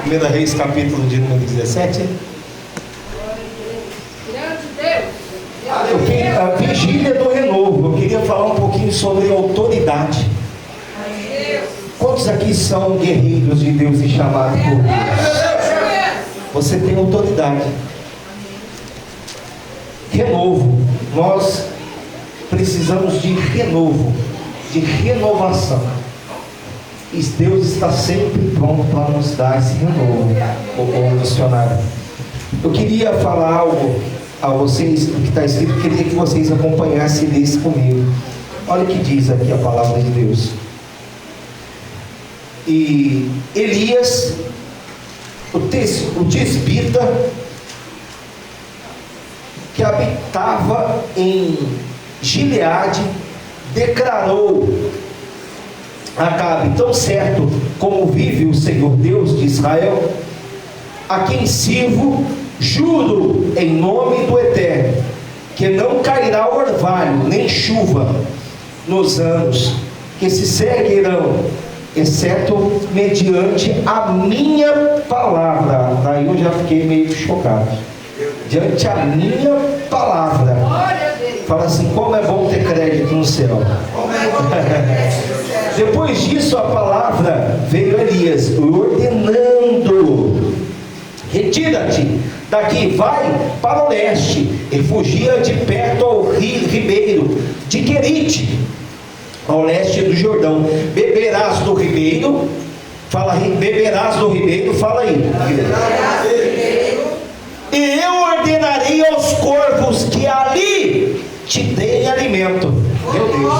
1 Reis, capítulo de número 17. A vigília do renovo. Eu queria falar um pouquinho sobre autoridade. Quantos aqui são guerreiros de Deus e chamados por Deus? Você tem autoridade. Renovo. Nós precisamos de renovo, de renovação. E Deus está sempre pronto para nos dar esse renovo, o missionário. Eu queria falar algo a vocês, o que está escrito, eu queria que vocês acompanhassem isso comigo. Olha o que diz aqui a palavra de Deus. E Elias, o tisbita, que habitava em Gileade, declarou a Acabe: tão certo como vive o Senhor Deus de Israel, a quem sirvo, juro em nome do Eterno, que não cairá orvalho nem chuva nos anos que se seguirão, exceto mediante a minha palavra. Daí eu já fiquei meio chocado. Diante a minha palavra. Fala assim: como é bom ter crédito no céu. Depois disso, a palavra veio a Elias, ordenando: retira-te daqui, vai para o leste, refugia de perto ao ribeiro de Querite, ao leste do Jordão. Beberás do ribeiro. Fala aí, beberás do ribeiro. Fala aí. E eu ordenarei aos corvos que ali te deem alimento. Meu Deus.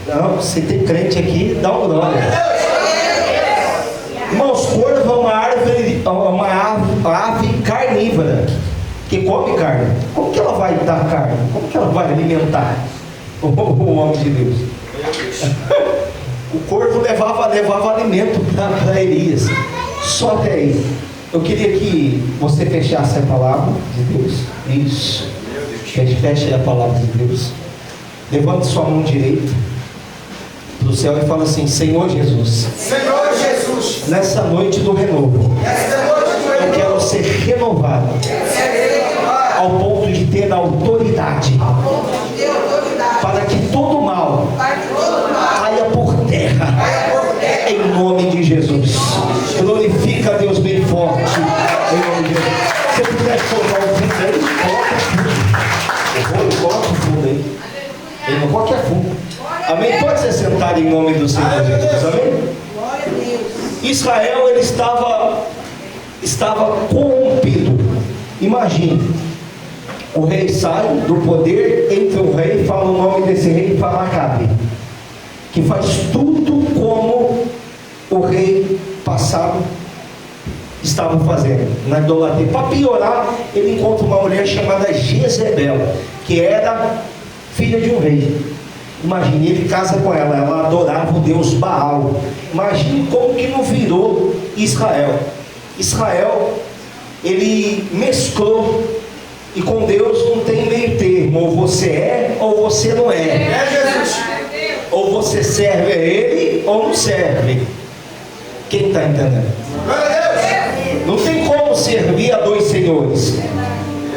Não, você tem crente aqui, dá uma glória. Irmãos, corvo é uma ave carnívora que come carne. Como que ela vai dar carne? Como que ela vai alimentar o homem de Deus? O corvo levava alimento para Elias. Só até aí. Eu queria que você fechasse a palavra de Deus. Isso. Feche a palavra de Deus. Levante sua mão direita para o céu e fala assim: Senhor Jesus. Senhor Jesus. Nessa noite do renovo, eu quero ser renovado ao ponto de ter autoridade para que todo mal caia por terra. Em nome de Jesus. Glorifica a Deus bem forte. Em nome de Jesus. Se você puder colocar o fundo aí, coloca o fundo aí. Ele não qualquer fundo. Amém? Pode se sentar em nome do Senhor Jesus. Amém? Israel, ele estava corrompido. Imagine, o rei sai do poder, entra o rei, fala o nome desse rei e fala Acabe, que faz tudo como o rei passado estava fazendo, na idolatria. Para piorar, ele encontra uma mulher chamada Jezebel, que era filha de um rei. Imagine, ele casa com ela, ela adorava o deus Baal. Imagine como que não virou Israel. Israel, ele mesclou, e com Deus não tem meio termo, ou você é ou você não é. Ou você serve a ele ou não serve. Quem está entendendo? Não tem como servir a dois senhores.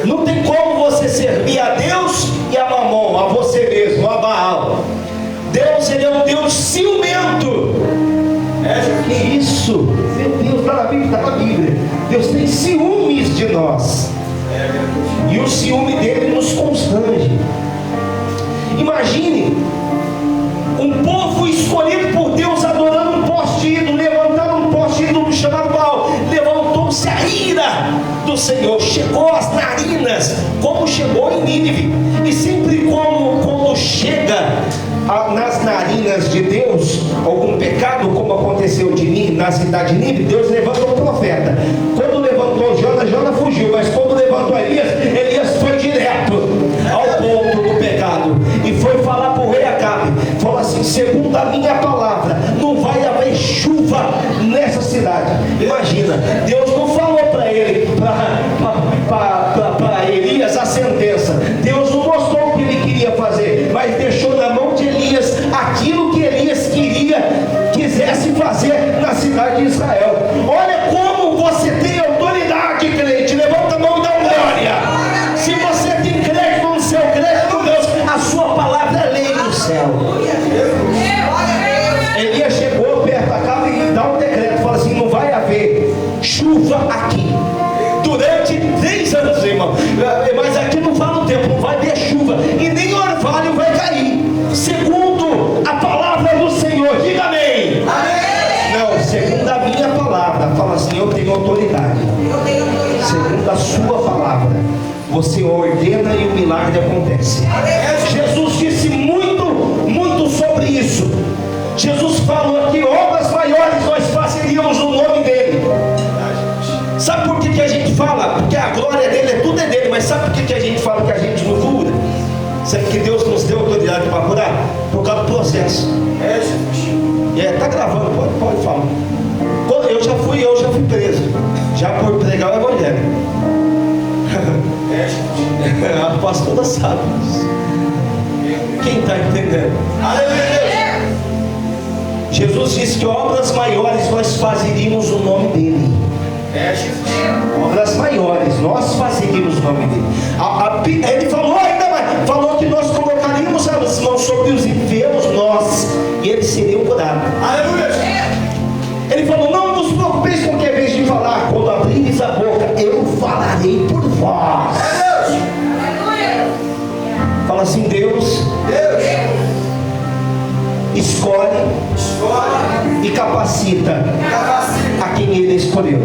Não tem como você servir a Deus e a Mamon, a você mesmo, a Baal. Deus, ele é um Deus ciumento. Que isso? Meu Deus, está na Bíblia. Deus tem ciúmes de nós. E o ciúme dele nos constrange. Imagine um povo escolhido por Deus adorando um poste ídolo, levantando um poste ídolo chamado Baal. Levantou-se a ira do Senhor, chegou às narinas, como chegou em Nínive. E sempre quando chega nas narinas de Deus algum pecado, como aconteceu na cidade de Nínive, Deus levanta um profeta. Quando levantou Jonas fugiu, mas quando levantou Elias foi direto ao ponto do pecado e foi falar para o rei Acabe. Falou assim: segundo a minha palavra, não vai haver chuva nessa cidade. Imagina, Deus não falou para ele, para Elias a sentença. Deus não mostrou o que ele queria fazer, mas deixou na mão de Elias aquilo que Elias quisesse fazer na cidade de Israel. Olha como chuva aqui. Durante 3 anos, irmão. Mas aqui não fala o tempo, não vai ter chuva. E nem orvalho vai cair. Segundo a palavra do Senhor. Diga amém. Amém. Não, segundo a minha palavra. Fala assim, eu tenho autoridade. Segundo a sua palavra, você ordena e o milagre acontece. Jesus disse muito sobre isso. Jesus falou que obras maiores nós fazeríamos no nome dele. Sabe por que a gente fala? Porque a glória dele tudo é dele. Mas sabe por que a gente fala que a gente não cura? Sabe que Deus nos deu autoridade para curar? Por causa do processo. Tá gravando, pode falar. Eu já fui preso, já por pregar o evangelho. A pastora sabe disso. Quem está entendendo? Aleluia. Jesus disse que obras maiores nós fazeríamos no nome dele. Obras maiores nós fazeríamos no nome dele. Ele falou ainda mais, falou que nós colocaríamos as mãos sobre os enfermos, e eles seriam curados. Aleluia. Ele falou, não vos preocupeis com o que é vez de falar, quando abrires a boca, eu falarei por vós. Fala assim, Deus escolhe e capacita a quem Ele escolheu.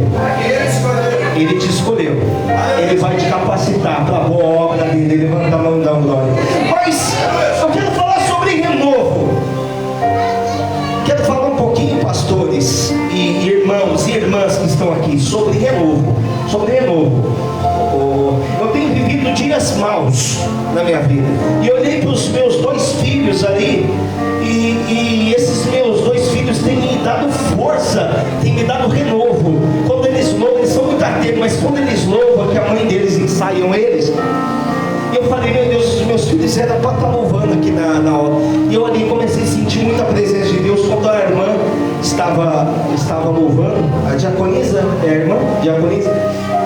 Ele te escolheu. Ele vai te capacitar para a boa obra dele. Levanta a mão e dá uma glória. Mas eu quero falar sobre renovo. Quero falar um pouquinho, pastores e irmãos e irmãs que estão aqui, sobre renovo. Eu tenho vivido dias maus na minha vida. E eu olhei para os meus 2 filhos ali. E esses meus 2 filhos têm me dado força, têm me dado renovo. Quando eles louvam, eles são muito atentos, mas quando eles louvam, que a mãe deles ensaiam eles, eu falei, meu Deus, os meus filhos eram para estar louvando aqui na hora. E eu ali comecei a sentir muita presença de Deus. Quando a irmã estava louvando, a diaconisa,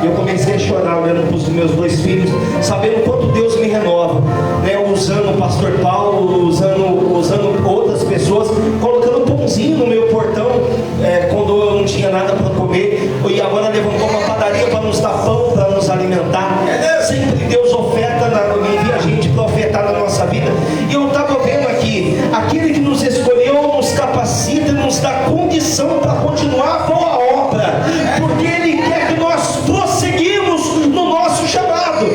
eu comecei a chorar olhando para os meus 2 filhos, sabendo quanto Deus me renova, né? Usando o pastor Paulo, usando outras pessoas, colocando pãozinho no meu portão, quando eu não tinha nada para comer, e agora levantou uma padaria para nos dar pão, para nos alimentar. Sempre Deus envia a gente para ofertar na nossa vida. E eu estava vendo aqui, aquele que nos escolheu nos capacita, nos dá condição para continuar a boa obra, porque Ele quer que nós prosseguimos no nosso chamado.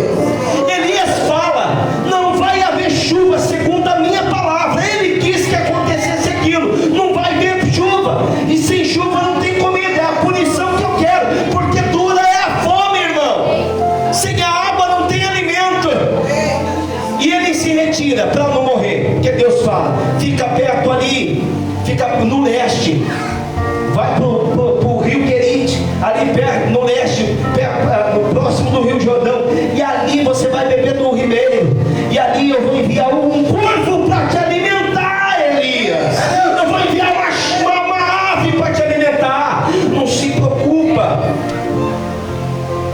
Elias fala, não vai haver chuva segundo a minha palavra. Ele quis que acontecesse aquilo. Não vai haver chuva, e sem chuva não tem comida. É a punição que eu quero, porque dura é a fome, irmão. Sem a água não tem alimento. E ele se retira para não morrer, porque Deus fala, fica perto ali, fica no leste, vai para o rio Querite, ali perto, no leste, próximo do rio Jordão, e ali você vai beber do ribeiro, e ali eu vou enviar um corvo para te alimentar, Elias. Eu vou enviar uma ave para te alimentar. Não se preocupa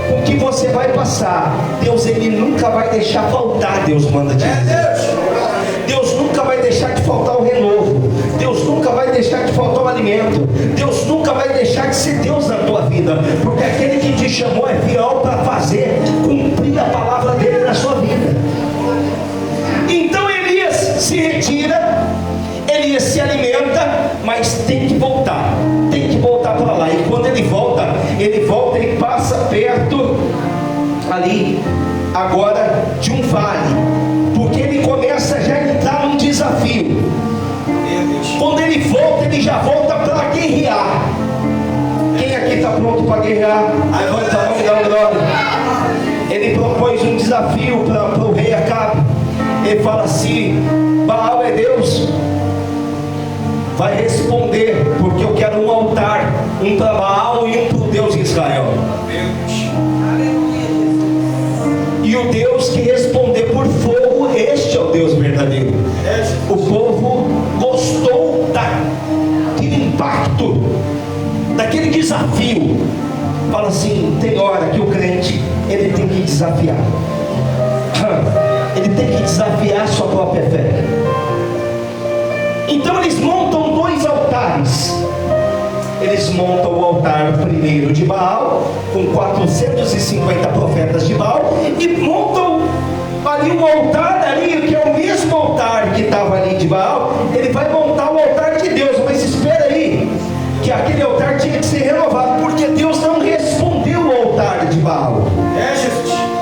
com o que você vai passar. Deus, Ele nunca vai deixar faltar. Deus manda te dizer. Deus nunca vai deixar de faltar o renovo. Deus nunca vai deixar de faltar o alimento. Deus nunca vai deixar de ser Deus na tua vida, porque aquele que te chamou é fiel para cumprir a palavra dele na sua vida. Então Elias se retira, Elias se alimenta, mas tem que voltar para lá. E quando ele volta, ele passa perto ali agora de um vale, porque ele começa já a entrar num desafio. Quando ele volta, ele já volta para guerrear. Quem aqui está pronto para guerrear? Levanta a mão e dá uma glória. Ele propôs um desafio para o rei Acabe. Ele fala assim: Baal é Deus, vai responder, porque eu quero um altar, um para Baal e um para o Deus de Israel. E o Deus que responder por fogo, este é o Deus verdadeiro. O povo gostou daquele impacto, daquele desafio. Fala assim, tem hora que o crente, ele tem que desafiar. Ele tem que desafiar a sua própria fé. Então eles montam 2 altares. eles montam o altar primeiro de Baal, com 450 profetas de Baal, e montam ali um altar ali, que é o mesmo altar que estava ali de Baal. Ele vai montar o altar de Deus, mas espera aí, que aquele altar tinha que ser renovado, porque Deus não respondeu o altar de Baal.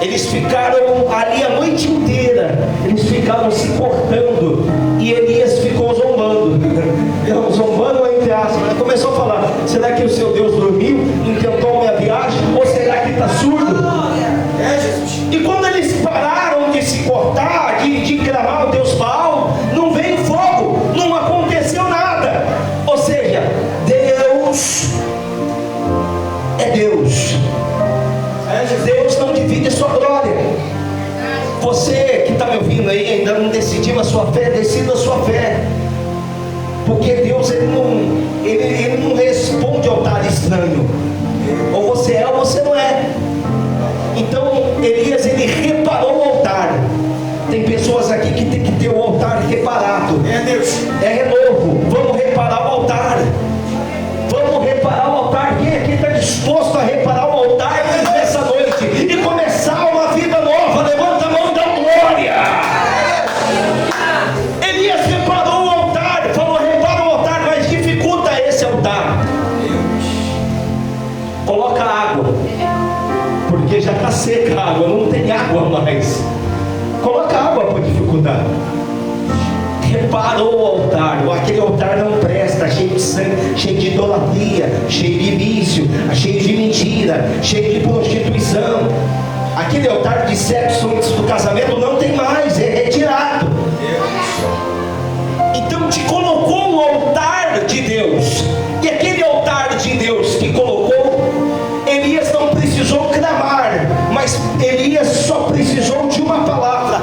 Eles ficaram ali a noite inteira, eles ficaram se cortando, e Elias ficou zombando, zombando entre aspas, né? Começou a falar: será que o seu Deus dormiu, intentou minha viagem, ou será que está surdo? E quando eles pararam de se cortar, de clamar o Deus Baal, não veio fogo, não aconteceu nada. Ou seja, Deus é Deus. Deus não divide a sua glória. Você que está me ouvindo aí, ainda não decidiu a sua fé, decida a sua fé, porque Deus ele não responde ao altar estranho. Ou você é ou você não é. Então Elias, ele reparou o altar. Tem pessoas aqui que tem que ter o altar reparado. É renovo. Vamos reparar o altar. Vamos reparar o altar. Quem aqui está disposto a reparar o altar nessa noite e começar uma vida nova? Levanta a mão e dá glória. Elias reparou o altar. Falou: repara o altar, mas dificulta esse altar. Coloca água, porque já está seca a água, não tem água mais. Coloca água para dificultar. Reparou o altar. Aquele altar não presta, cheio de sangue, cheio de idolatria, cheio de vício, cheio de mentira, cheio de prostituição. Aquele altar de sexo antes do casamento não tem mais, é retirado. Então te colocou um altar de Deus, e aquele altar de Deus que colocou, Elias não precisou clamar, mas Elias só precisou de uma palavra: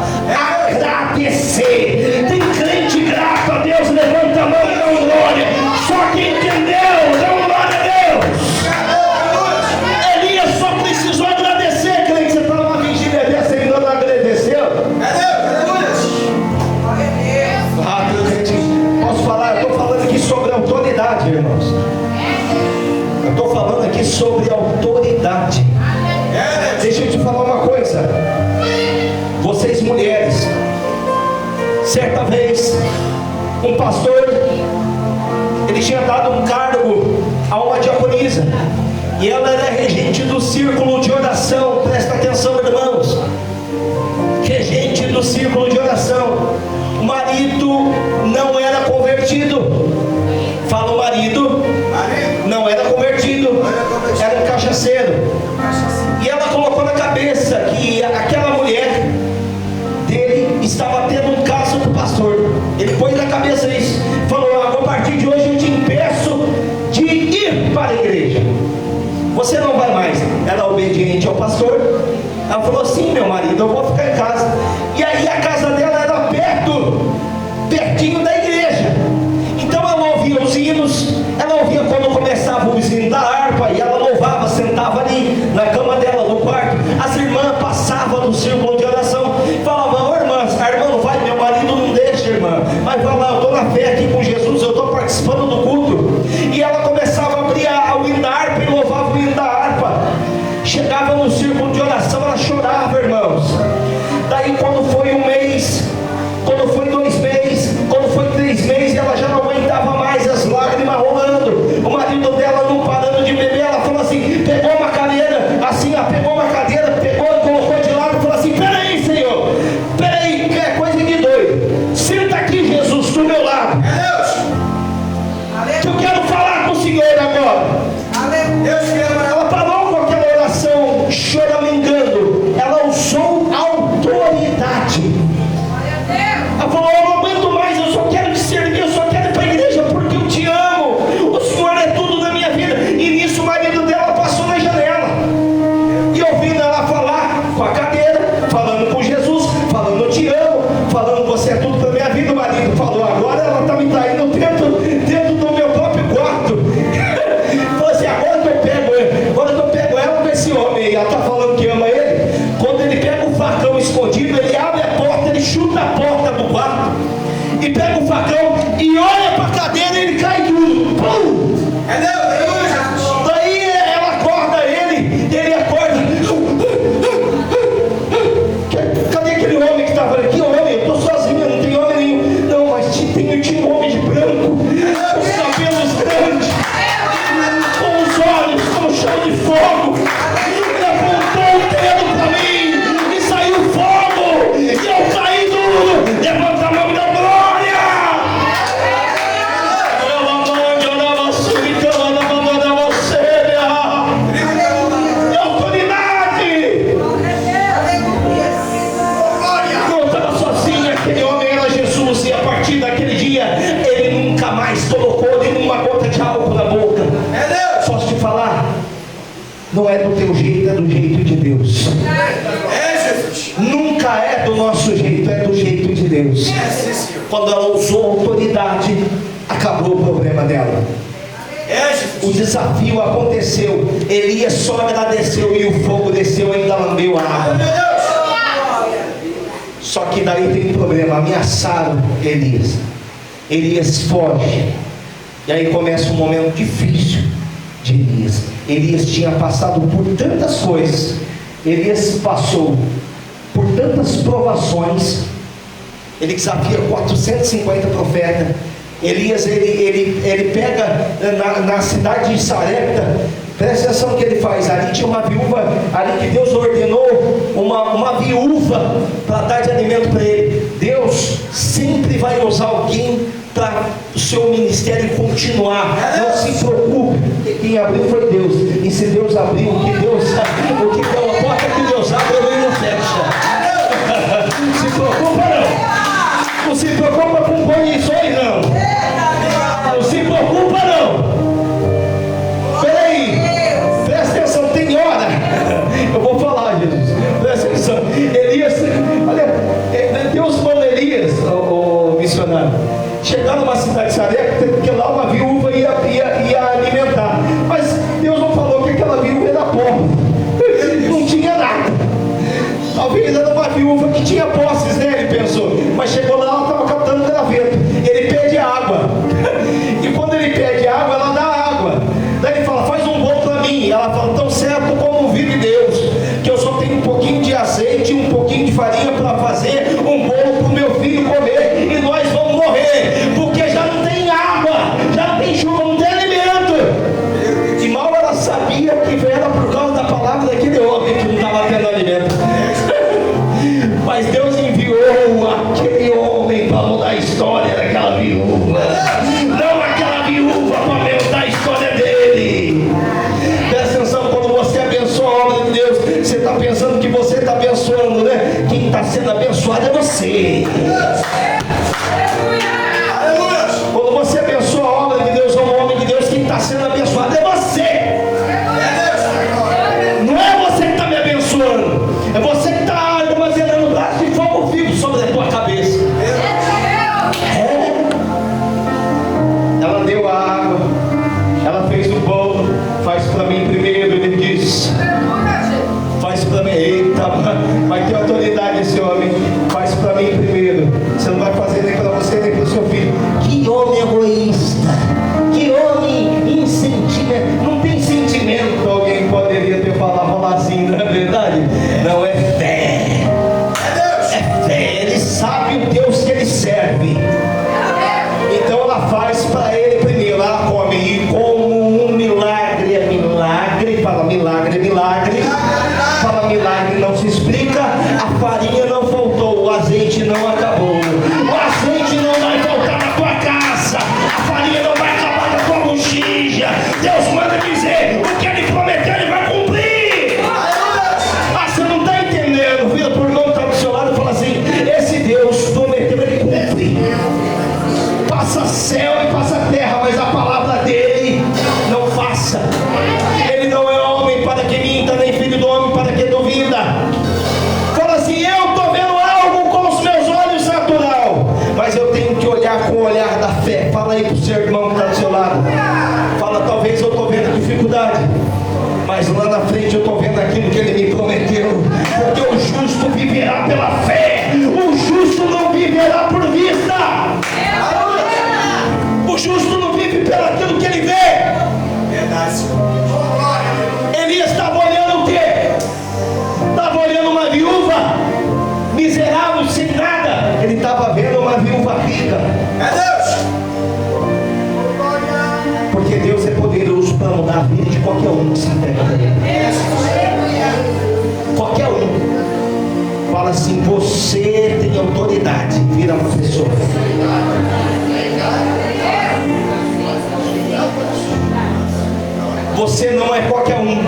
agradecer. Tem crente grato a Deus, levanta a mão e dá glória. Só que entendeu, dá glória a Deus. Elias só precisou agradecer. Crente, você está numa vigília dessa e não agradeceu? Ah, crente, posso falar? Eu estou falando aqui sobre autoridade, irmãos. Eu estou falando aqui sobre autoridade. Deixa eu te falar uma coisa. Vocês mulheres, certa vez, um pastor, ele tinha dado um cargo a uma diaconisa, e ela era regente do círculo de oração. Presta atenção, irmãos. Regente do círculo de oração. O marido não era convertido. Fala, o marido não era convertido, era um cachaceiro. E ela colocou na cabeça que aquela mulher dele estava tendo um caso com o pastor. Ele pôs na cabeça isso. Falou: a partir de hoje eu te impeço de ir para a igreja. Você não vai mais. Ela é obediente ao pastor. Ela falou: sim, meu marido, eu vou ficar em casa. E aí a casa dela era pertinho da igreja. Então ela ouvia os hinos, ela ouvia quando começava o hino da harpa, e ela louvava, sentava ali na cama dela, no quarto. As irmãs passavam no círculo de oração, falavam: ô irmã, a irmã não vai, meu marido não deixa, irmã, mas vai lá, eu estou na fé aqui com Jesus, eu estou participando do culto. E ela começava a abrir o hino da harpa e louvava o hino da harpa. Chegava no círculo de oração, ela chorava, irmãos. Daí quando foi um mês, quando foi 2 meses, quando foi 3 meses, ela já não aguentava mais, as lágrimas rolando, o marido dela não parando de beber. Ela falou assim, pegou uma cadeira assim Não é do teu jeito, é do jeito de Deus. Nunca é do nosso jeito, é do jeito de Deus. Quando ela usou autoridade, acabou o problema dela. O desafio aconteceu. Elias só agradeceu e o fogo desceu e ainda lambeu a água. Só que daí tem um problema. Ameaçaram Elias. Elias foge. E aí começa um momento difícil de Elias. Elias tinha passado por tantas coisas. Elias passou por tantas provações. Ele desafia 450 profetas. Elias, ele pega na cidade de Sarepta. Presta atenção no que ele faz. Ali tinha uma viúva, ali que Deus ordenou uma viúva para dar de alimento para ele. Deus sempre vai usar alguém para o seu ministério continuar. Não se preocupe, quem abriu foi Deus. E se Deus abriu, o que Deus abriu, o que a porta que Deus abre, ele não fecha. Não se preocupa não. Não se preocupa com condições não. Não se preocupa não. Peraí, presta atenção, tem hora. Eu vou falar, Jesus. Presta atenção. Elias, olha, Deus manda Elias, o missionário, chegar numa cidade de Sarepta, porque lá uma viúva ia alimentar. Mas Deus não falou que aquela viúva era pobre. Não tinha nada. Talvez era uma viúva que tinha posses, né? Ele pensou. Mas chegou lá, ela estava captando graveto. Ele pede água. E quando ele pede água, ela dá água. Daí ele fala, faz um bolo para mim. Ela fala, tão certo como vive Deus, que eu só tenho um pouquinho de azeite e um pouquinho de farinha para fazer um bolo para o meu filho comer. E nós vamos morrer, porque já não tem água, já não tem chuva, não tem alimento. E mal ela sabia que era por causa da palavra daquele homem que não estava tendo alimento. Mas Deus enviou aquele homem para mudar a história daquela viúva. Não aquela viúva para mudar a história dele. Presta atenção, quando você abençoa a obra de Deus, você está pensando que você está abençoando, né? Quem está sendo abençoado é você. Quando você abençoa a obra de Deus, ou o homem de Deus, quem está sendo abençoado é você. Não é você que está me abençoando, é você que está armazenando o braço de fogo vivo sobre a tua cabeça. Ela deu a água, ela fez o bolo. Faz para mim primeiro, ele disse. Faz para mim. Eita, vai ter autoridade esse homem. Faz para mim primeiro. Você não vai fazer nem para você nem para o seu filho. Que homem egoísta, que homem insentimento. Não tem sentimento. Alguém poderia ter falado assim, não é verdade? Não, é fé. É fé. Ele sabe o Deus que ele serve. Então ela faz para ele primeiro. Ela come, e como um milagre é milagre. Fala milagre é milagre. Fala milagre não se explica. A farinha não faltou, o azeite não acabou. O azeite não vai faltar na tua casa, a farinha não vai acabar na tua botija. Deus manda dizer, o que ele prometeu ele vai cumprir. Ah, você não está entendendo? Vira por irmão que está do seu lado e fala assim, esse Deus prometeu, ele cumpre. Passa céu e passa terra, mas a palavra dele não passa. Ele não é homem para que minta, nem filho do homem para que duvida. Fala assim, eu estou vendo algo com os meus olhos natural, mas eu tenho que olhar com o olhar da fé. Fala aí para o seu irmão que está do seu lado. Fala, talvez eu estou vendo dificuldade, mas lá na frente eu estou vendo aquilo que ele me prometeu. Porque o justo viverá pela fé. O justo não viverá por vista. O justo não vive pelo aquilo que ele vê. Verdade. Elias estava olhando o quê? Estava olhando uma viúva miserável, sem nada. Ele estava vendo uma viúva rica. É Deus. Porque Deus é poderoso para mudar a vida de qualquer um que se entrega a ele. Qualquer um. Fala assim, você tem autoridade. Vira uma pessoa. Você não é qualquer um.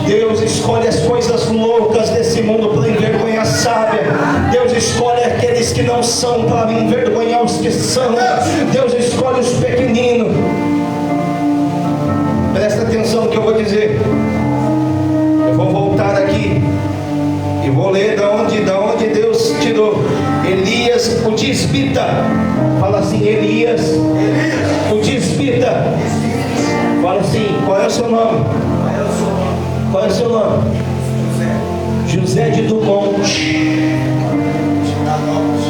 Deus escolhe as coisas loucas desse mundo para envergonhar a sábia. Deus escolhe aqueles que não são para envergonhar os que são. Deus escolhe os pequeninos. Presta atenção no que eu vou dizer. Eu vou voltar aqui e vou ler da onde Deus tirou. Elias, o tisbita. Fala assim, Elias, o tisbita. Fala assim, qual é o seu nome? Qual é o seu nome? José de Dumont.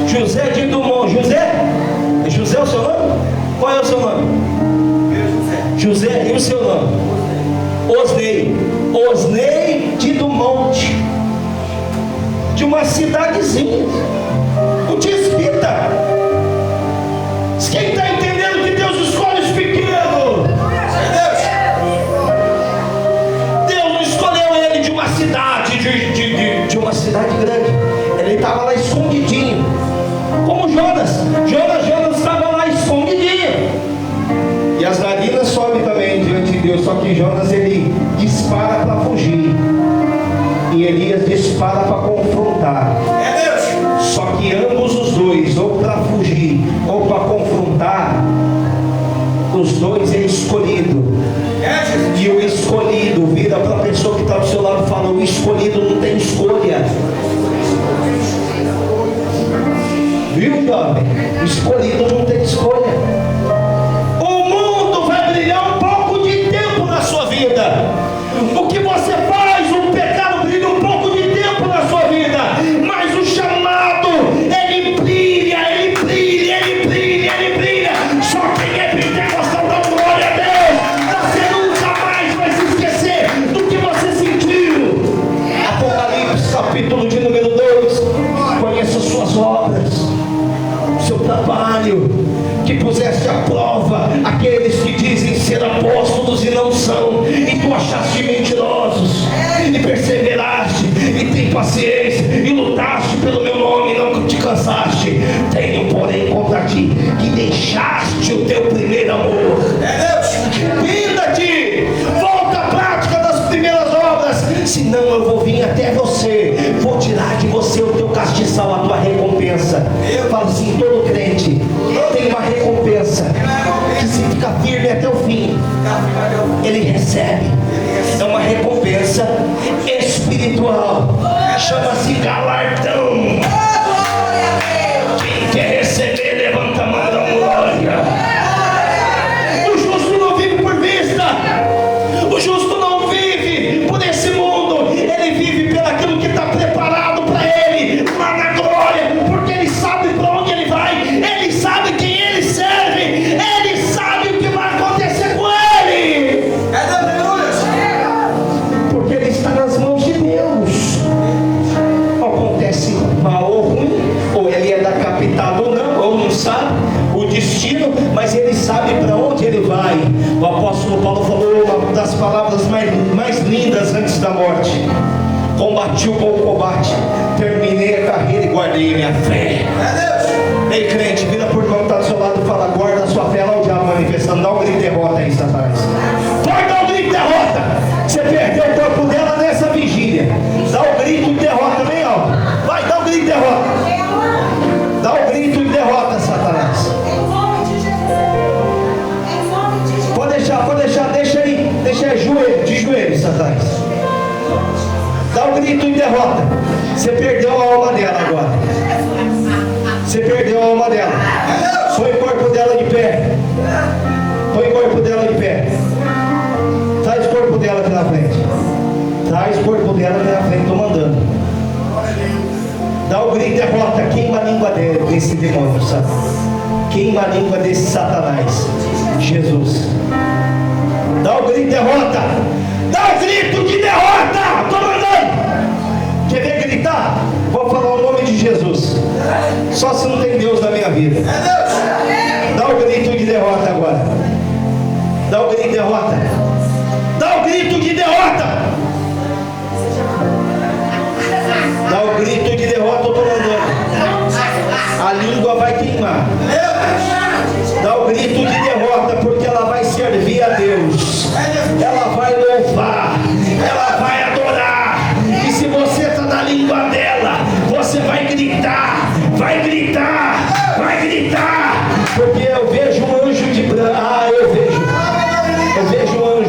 José de Dumont. José é o seu nome? Qual é o seu nome? José, e o seu nome? Osnei de Dumont, de uma cidadezinha, o tisbita. Quem está entendendo que Deus escolhe os pequenos? Deus não escolheu ele de uma cidade, de uma cidade grande. Ele estava lá escondidinho, como Jonas estava lá escondidinho. E as narinas sobem também diante de Deus. Só que Jonas, ele dispara para fugir, e Elias dispara para confrontar. Só que ambos os dois, ou para fugir ou para confrontar, os dois é escolhido. E o escolhido vira para a pessoa que está do seu lado e fala: o escolhido não tem escolha. Viu, jovem? O escolhido não tem escolha. O mundo vai brilhar um pouco de tempo na sua vida. O que você faz, o pecado brilha um pouco de tempo na sua vida. Mas o chamado, ele brilha. Só quem é pentecostal dá glória a Deus. Você nunca mais vai se esquecer do que você sentiu. Apocalipse, capítulo de número 2. Conheça suas obras, seu trabalho, que puseste à prova aqueles que dizem ser apóstolos e não são, e tu achaste mentirosos, e perseveraste, e tem paciência, e lutaste pelo meu nome, e não te cansaste. Tenho, porém, contra ti que deixaste o teu primeiro amor. Arrependa-te, volta à prática das primeiras obras, senão eu vou vir até você, vou tirar de você o teu castiçal, a tua recompensa. Fala assim, todo crente tem uma recompensa, que se fica firme até o fim, ele recebe. É uma recompensa espiritual, chama-se galardão. Quem quer receber, levanta a mão, dá uma glória. O justo não vive por vista, o justo não vive por esse mundo, ele vive pelo aquilo que está preparado para ele lá na glória, porque ele sabe para onde ele vai, ele sabe quem ele serve, ele sabe o que vai acontecer com ele, porque ele está nas mãos de Deus. Acontece mal ou ruim, ou ele é decapitado ou não sabe o destino, mas ele sabe para onde ele vai. O apóstolo Paulo falou uma das palavras mais lindas antes da morte: combati o bom combate, terminei a carreira e guardei minha fé. Ei, crente, vira por irmão que está do seu lado e fala: guarda a sua fé. Lá o diabo manifestando. Dá um grito de derrota aí, Satanás. Pode dar um grito de derrota. Você perdeu o corpo dela nessa vigília. Dá um grito de derrota bem alto. Vai, dá um grito de derrota. Dá um grito de derrota, Satanás. Pode deixar, deixa aí de joelho, Satanás. Dá um grito de derrota. Você perdeu a alma dela agora. Você perdeu a alma dela. Põe o corpo dela de pé. Põe o corpo dela de pé. Traz o corpo dela aqui na frente. Traz o corpo dela aqui na frente, estou mandando. Dá o grito de derrota. Queima a língua desse demônio, sabe? Queima a língua desse Satanás. Jesus. Dá o grito de derrota. Dá o grito de derrota. Estou mandando. Quer ver gritar? Vou falar o nome de Jesus. Só se não tem Deus na minha vida. Dá o grito de derrota agora. Dá o grito de derrota. Dá o grito de derrota. Dá o grito de derrota, eu estou mandando. A língua vai queimar. Dá o grito de derrota, porque ela vai servir a Deus. Ela vai louvar. Ela vai adorar. E se você está na língua dela, você vai gritar. Vai gritar. Vai gritar. Porque eu vejo um anjo de branco. Eu vejo um anjo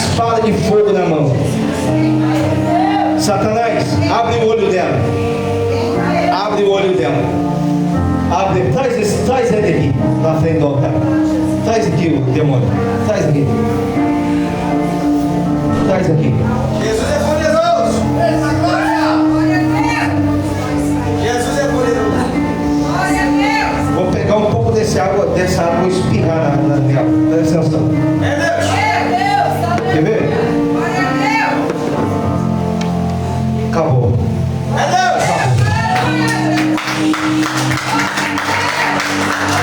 espada de fogo na mão. Satanás, abre o olho dela. Abre o olho dela. Abre, traz ele aqui, na frente do altar. Traz aqui o demônio. Traz aqui. Traz aqui. Jesus é poderoso. Jesus é poderoso. Vou pegar um pouco dessa água e espirrar nela. Presta atenção. É Deus. Quer ver? Acabou. É Deus.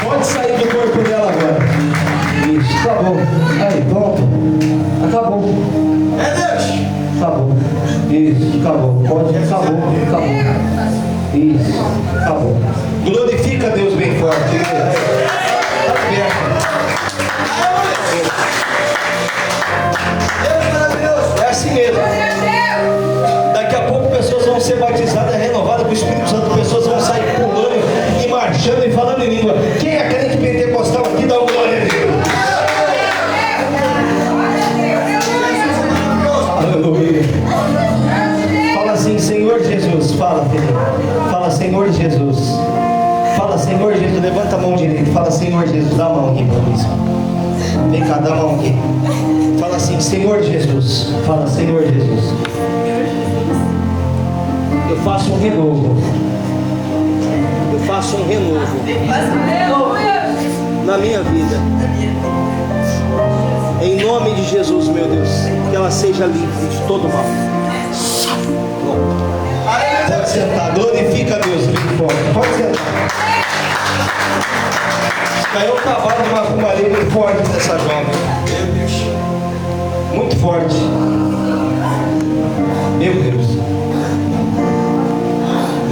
Pode sair do corpo dela agora. Isso, acabou. Aí, pronto. Acabou. É Deus. Acabou. Isso, acabou. Pode, acabou. Isso, acabou. Glorifica a Deus bem forte. Tá perto. Deus maravilhoso. É assim mesmo. Daqui a pouco pessoas vão ser batizadas, renovadas com o Espírito Santo. Pessoas vão sair pulando e marchando e falando em língua. Quem é crente pentecostal aqui, dá uma glória a Deus. Aleluia. Fala assim, Senhor Jesus. Fala, filho. Fala, Senhor Jesus. Fala, Senhor Jesus. Levanta a mão direita. Fala, Senhor Jesus. Dá a mão aqui para mim. Vem cá, dá a mão aqui. Fala assim, Senhor Jesus. Fala, Senhor Jesus. Eu faço um renovo. Eu faço um renovo na minha vida. Em nome de Jesus, meu Deus, que ela seja livre de todo mal. Pode sentar, glorifica a Deus, bem forte. Pode sentar. Caiu o cavalo de uma fumaria muito forte nessa jovem. Muito forte. Meu Deus.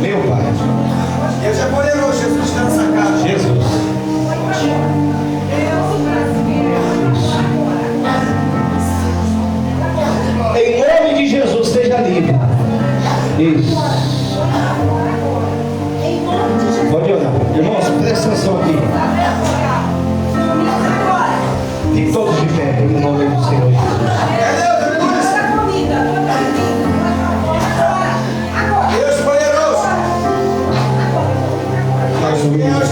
Meu Pai. Deus é poderoso. Jesus está nessa casa. Jesus. Em nome de Jesus, seja livre. Isso. Pode orar. Irmãos, presta atenção aqui. Fiquem todos de pé, em nome do Senhor Jesus. Deus poderoso. Aleluia.